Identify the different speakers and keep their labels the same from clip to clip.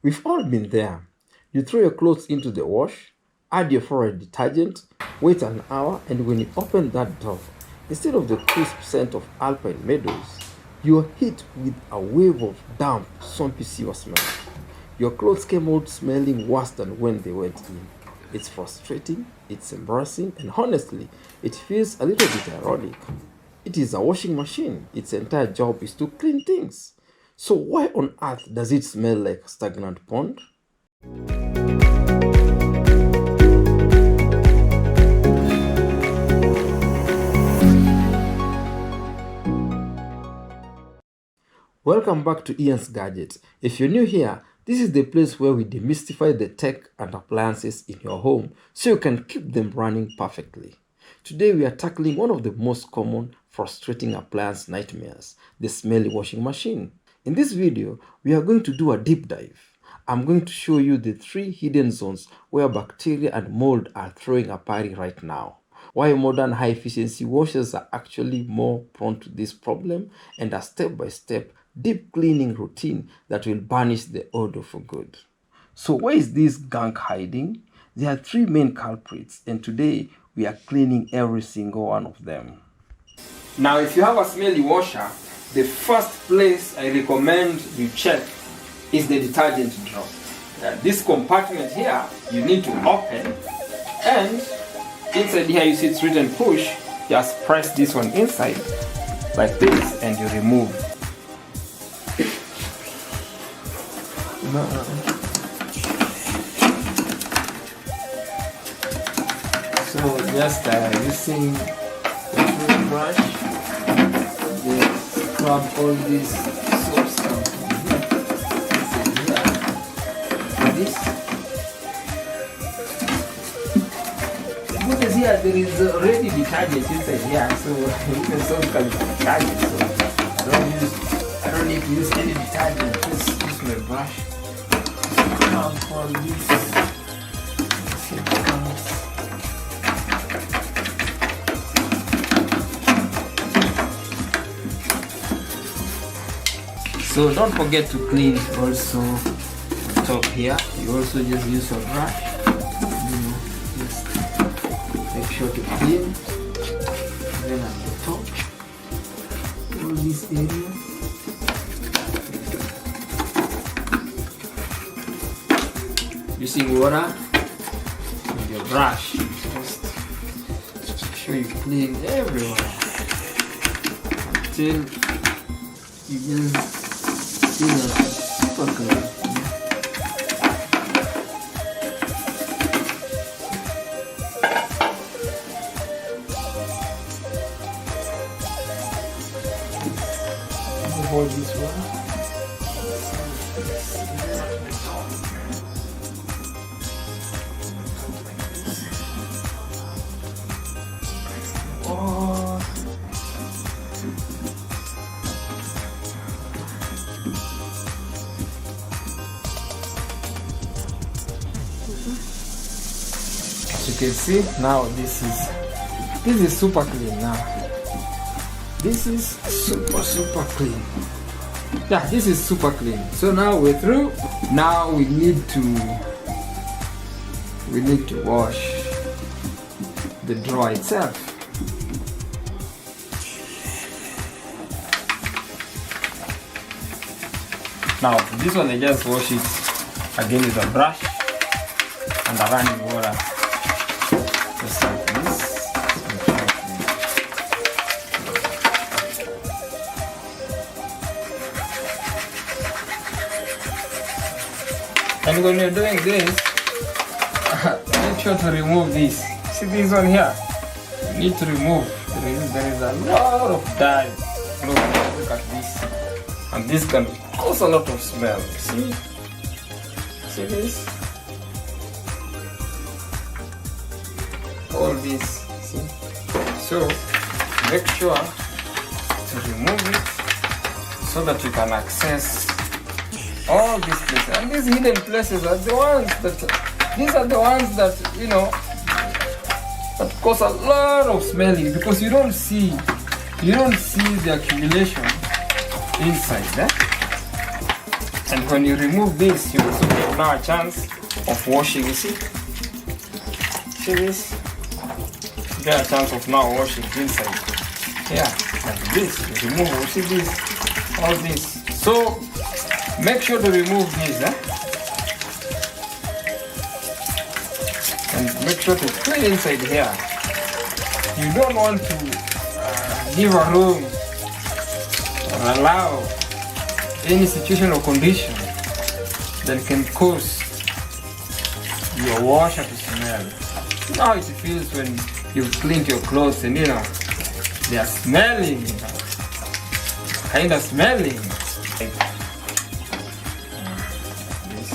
Speaker 1: We've all been there. You throw your clothes into the wash, add your favorite detergent, wait an hour, and when you open that door, instead of the crisp scent of alpine meadows, you are hit with a wave of damp, swampy sewer smell. Your clothes came out smelling worse than when they went in. It's frustrating, it's embarrassing, and honestly, it feels a little bit ironic. It is a washing machine. Its entire job is to clean things. So why on earth does it smell like a stagnant pond? Welcome back to Ian's Gadget. If you're new here, this is the place where we demystify the tech and appliances in your home so you can keep them running perfectly. Today we are tackling one of the most common frustrating appliance nightmares, the smelly washing machine. In this video, we are going to do a deep dive. I'm going to show you the 3 hidden zones where bacteria and mold are throwing a party right now, why modern high-efficiency washers are actually more prone to this problem, and a step-by-step deep cleaning routine that will banish the odor for good. So where is this gunk hiding? There are 3 main culprits, and today we are cleaning every single one of them. Now, if you have a smelly washer, the first place I recommend you check is the detergent drawer. This compartment here, you need to open, and inside here you see it's written push. Just press this one inside like this and you remove. So just using the toothbrush, just scrub all these soap stuff like this. The good is here there is already detergent inside here, so even soap can be detergent. So I don't need to use any detergent. Just use my brush. Scrub all this. So don't forget to clean also the top here. You also just use your brush. Just make sure to clean. Then at the top, all this area. Using water and your brush. Just make sure you clean everywhere until you just see that super clean. Hold this one. As you can see now, this is super clean now. This is super clean. Yeah, this is super clean. So now we're through. Now we need to wash the drawer itself. Now this one I just wash it again with a brush and a running water. Just like this. And when you're doing this, make sure to remove this. See this one here? You need to remove. There is a lot of dye. Look at this. And this can cause a lot of smell. See? See this? All this. See? So make sure to remove it so that you can access all these places. And these hidden places are the ones that, you know, that cause a lot of smelling, because you don't see the accumulation inside there. And when you remove this, you also get now a chance of washing. You see this? You get a chance of now washing inside. Yeah, like this. You remove, you see this, all this. So make sure to remove this, and make sure to clean inside here. You don't want to give a room or allow any situation or condition that can cause your washer to smell. You know how it feels when you've cleaned your clothes and they are smelling, kind of smelling. Like this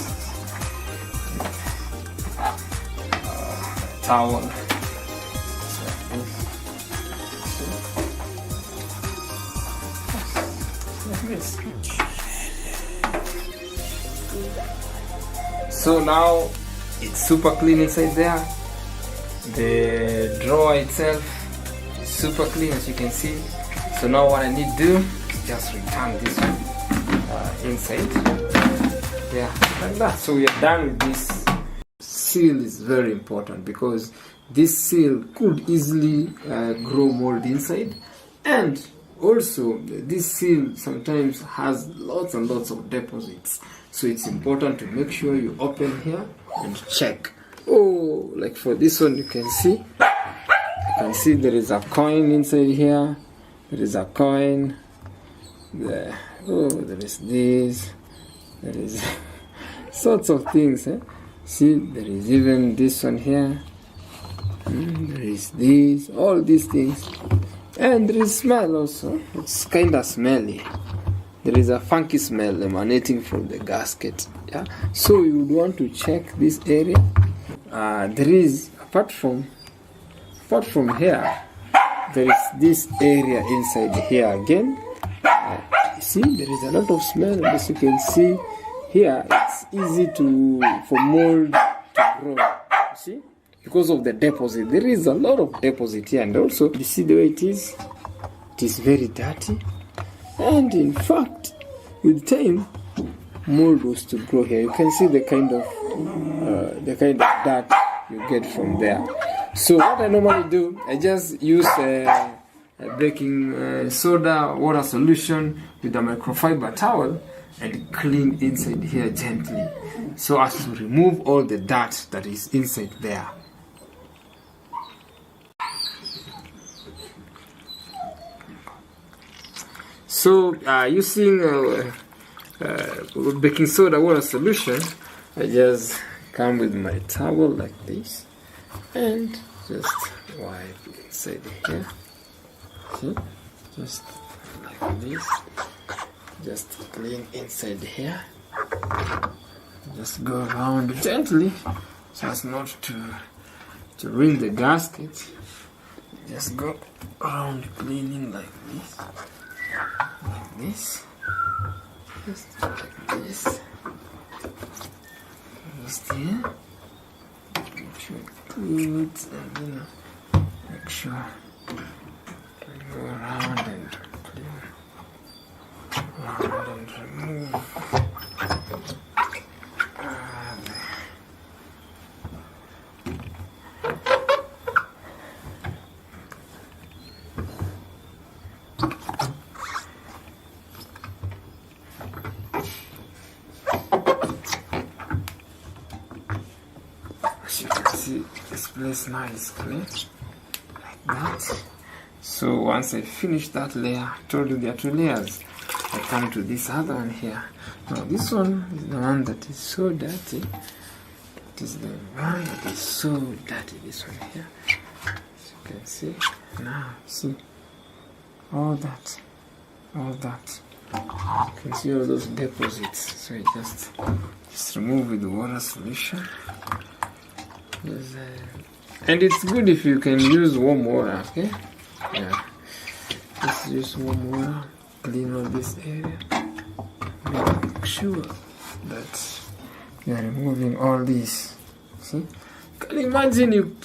Speaker 1: towel. So now it's super clean inside there. The drawer itself is super clean, as you can see. So now what I need to do is just return this one inside. Yeah, like that. So we are done with this. Seal is very important because this seal could easily grow mold inside, and also this seal sometimes has lots and lots of deposits. So it's important to make sure you open here and check. Oh, like for this one, you can see there is a coin inside here. There is a coin there. Oh, there is this. There is sorts of things. See, there is even this one here. There is this, all these things. And there is smell also. It's kind of smelly. There is a funky smell emanating from the gasket. Yeah. So you would want to check this area. There is apart from here, there is this area inside here again. You see, there is a lot of smell. As you can see here, it's easy for mold to grow. You see, because of the deposit. There is a lot of deposit here, and also you see the way it is. It is very dirty. And in fact, with time, mold was to grow here. You can see the kind of dirt you get from there. So what I normally do, I just use a baking soda water solution with a microfiber towel and clean inside here gently, so as to remove all the dirt that is inside there. So using baking soda water solution, I just come with my towel like this and just wipe inside here. See? Just like this. Just clean inside here. Just go around gently so as not to ruin the gasket. Just go around cleaning like this. Like this. Just like this. Just here. Make sure you clean it and make sure you go around and clean. Around and remove. As you can see, this place now is clean like that. So once I finish that layer, I told you there are two layers. I come to this other one here. Now this one is the one that is so dirty. It is the one that is so dirty. This one here. As you can see. Now see all that. You can see all those deposits. So you just remove with the water solution. And it's good if you can use warm water, okay? Yeah. Just use warm water, clean all this area. Make sure that you are removing all this. See? Can you imagine you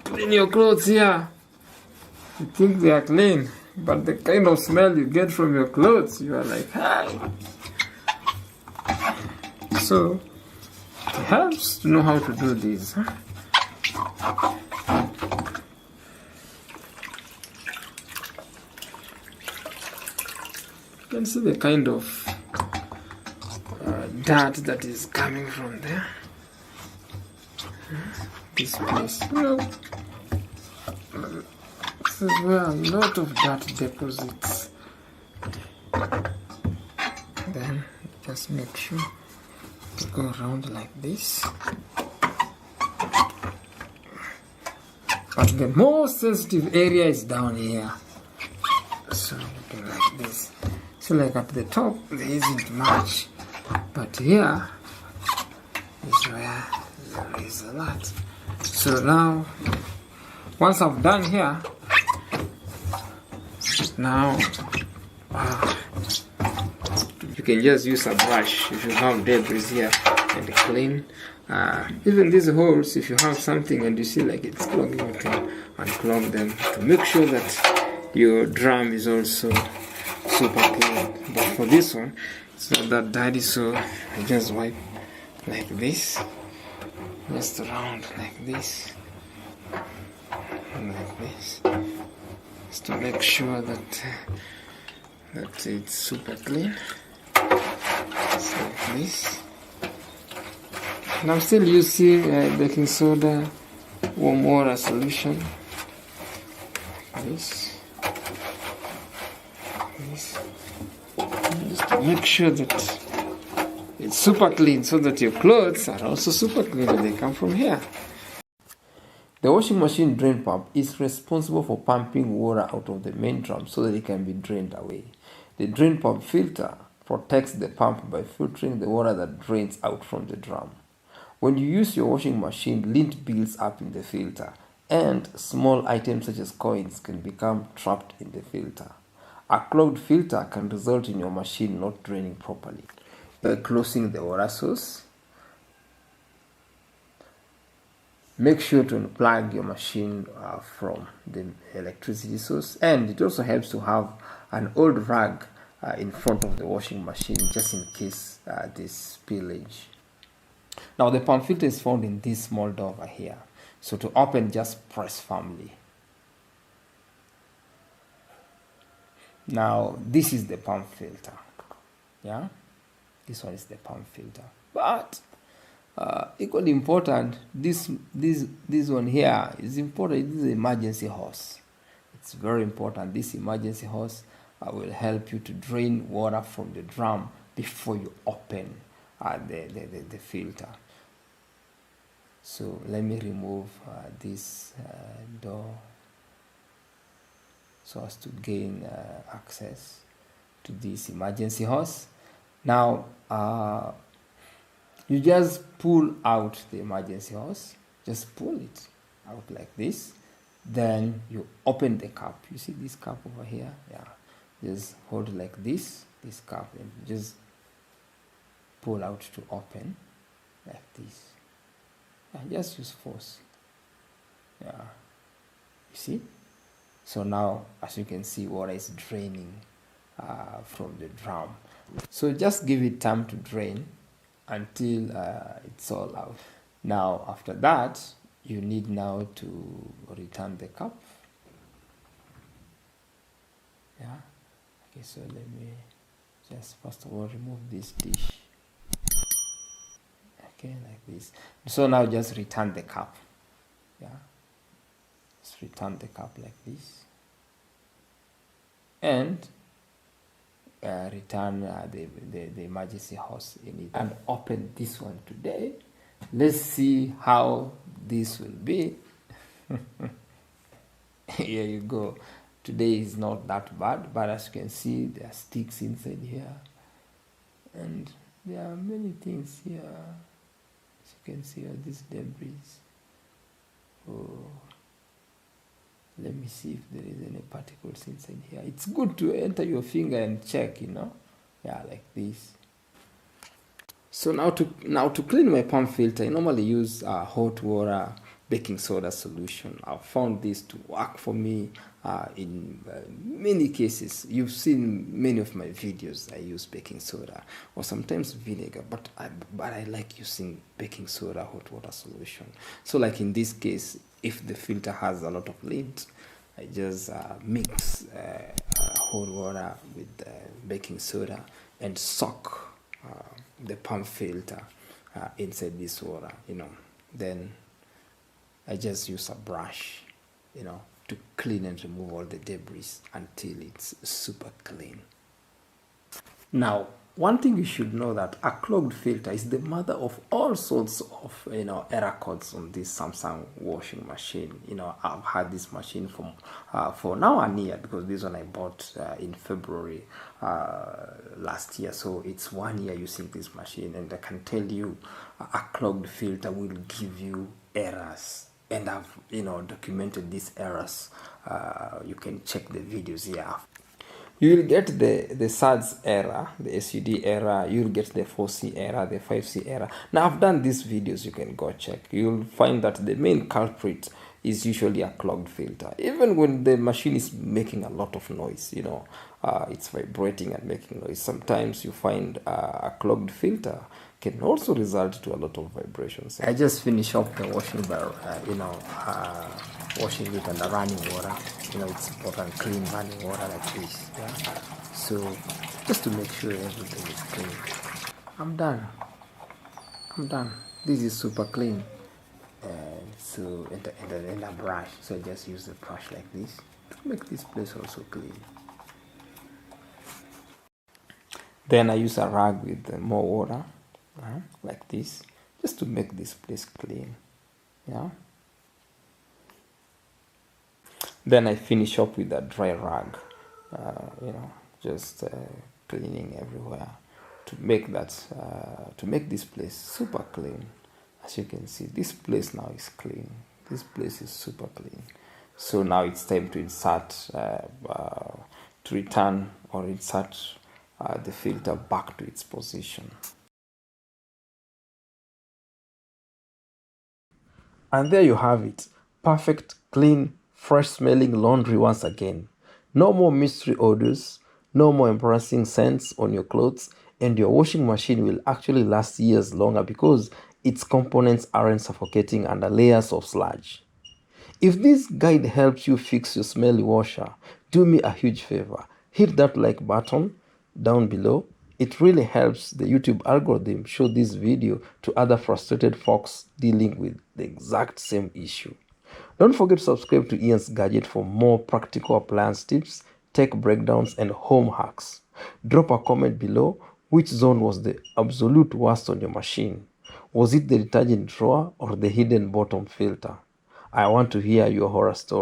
Speaker 1: clean your clothes here? You think they are clean, but the kind of smell you get from your clothes, you are like, hi. So it helps to know how to do this. You can see the kind of dirt that is coming from there. This place. This is where a lot of dirt deposits. Then just make sure to go around like this. But the most sensitive area is down here. So looking like this. So like at the top there isn't much. But here is where there is a lot. So now once I've done here, now you can just use a brush if you have debris here and clean. Even these holes, if you have something and you see like it's clogging, you can unclog them to make sure that your drum is also super clean. But for this one, it's not that dirty, so I just wipe like this, just around like this, and like this, just to make sure that it's super clean. Just like this. And I'm still using baking soda, warm water solution. This. Just to make sure that it's super clean, so that your clothes are also super clean when they come from here. The washing machine drain pump is responsible for pumping water out of the main drum so that it can be drained away. The drain pump filter protects the pump by filtering the water that drains out from the drum. When you use your washing machine, lint builds up in the filter, and small items such as coins can become trapped in the filter. A clogged filter can result in your machine not draining properly. By closing the water source, make sure to unplug your machine from the electricity source, and it also helps to have an old rag in front of the washing machine just in case this spillage. Now the pump filter is found in this small door over here. So to open, just press firmly. Now this is the pump filter. Yeah, this one is the pump filter. But equally important, this one here is important. This is the emergency hose. It's very important. This emergency hose will help you to drain water from the drum before you open the filter. So let me remove this door so as to gain access to this emergency hose. Now you just pull out the emergency hose, just pull it out like this, then you open the cap. You see this cap over here? Yeah, just hold like this cap, and just pull out to open like this. Just use force. Yeah, you see? So now, as you can see, water is draining from the drum. So just give it time to drain until it's all out. Now after that, you need now to return the cup. Yeah. Okay, so let me just first of all remove this dish. Okay, like this. So now just return the cup. Yeah. Just return the cup like this. And return the emergency hose in it. And open this one today. Let's see how this will be. Here you go. Today is not that bad, but as you can see, there are sticks inside here. And there are many things here. As you can see, all these debris. Oh. Let me see if there is any particles inside here. It's good to enter your finger and check, you know. Yeah, like this. So now to clean my pump filter, I normally use hot water baking soda solution. I've found this to work for me in many cases. You've seen many of my videos. I use baking soda or sometimes vinegar, but I like using baking soda hot water solution. So like in this case, if the filter has a lot of lid, I just mix hot water with baking soda and soak the pump filter inside this water, then I just use a brush, to clean and remove all the debris until it's super clean. Now, one thing you should know that a clogged filter is the mother of all sorts of error codes on this Samsung washing machine. I've had this machine for now a year, because this one I bought in February last year, so it's 1 year using this machine, and I can tell you a clogged filter will give you errors, and I've documented these errors. You can check the videos here. You will get the SADS error, the SUD error, you'll get the 4C error, the 5C error. Now I've done these videos, you can go check. You'll find that the main culprit is usually a clogged filter. Even when the machine is making a lot of noise, it's vibrating and making noise. Sometimes you find a clogged filter can also result to a lot of vibrations. I just finish off the washing bar, washing it under running water. It's important, clean running water like this. Yeah? So just to make sure everything is clean. I'm done. This is super clean. So and a brush. So I just use the brush like this to make this place also clean. Then I use a rag with more water, like this, just to make this place clean. Yeah. Then I finish up with a dry rag, just cleaning everywhere to make this place super clean. As you can see, this place now is clean. This place is super clean. So now it's time to insert, to return or insert the filter back to its position. And there you have it. Perfect, clean, fresh smelling laundry once again. No more mystery odors, no more embarrassing scents on your clothes, and your washing machine will actually last years longer because its components aren't suffocating under layers of sludge. If this guide helps you fix your smelly washer, do me a huge favor. Hit that like button down below. It really helps the YouTube algorithm show this video to other frustrated folks dealing with the exact same issue. Don't forget to subscribe to Ian's Gadget for more practical appliance tips, tech breakdowns, and home hacks. Drop a comment below. Which zone was the absolute worst on your machine? Was it the detergent drawer or the hidden bottom filter? I want to hear your horror story.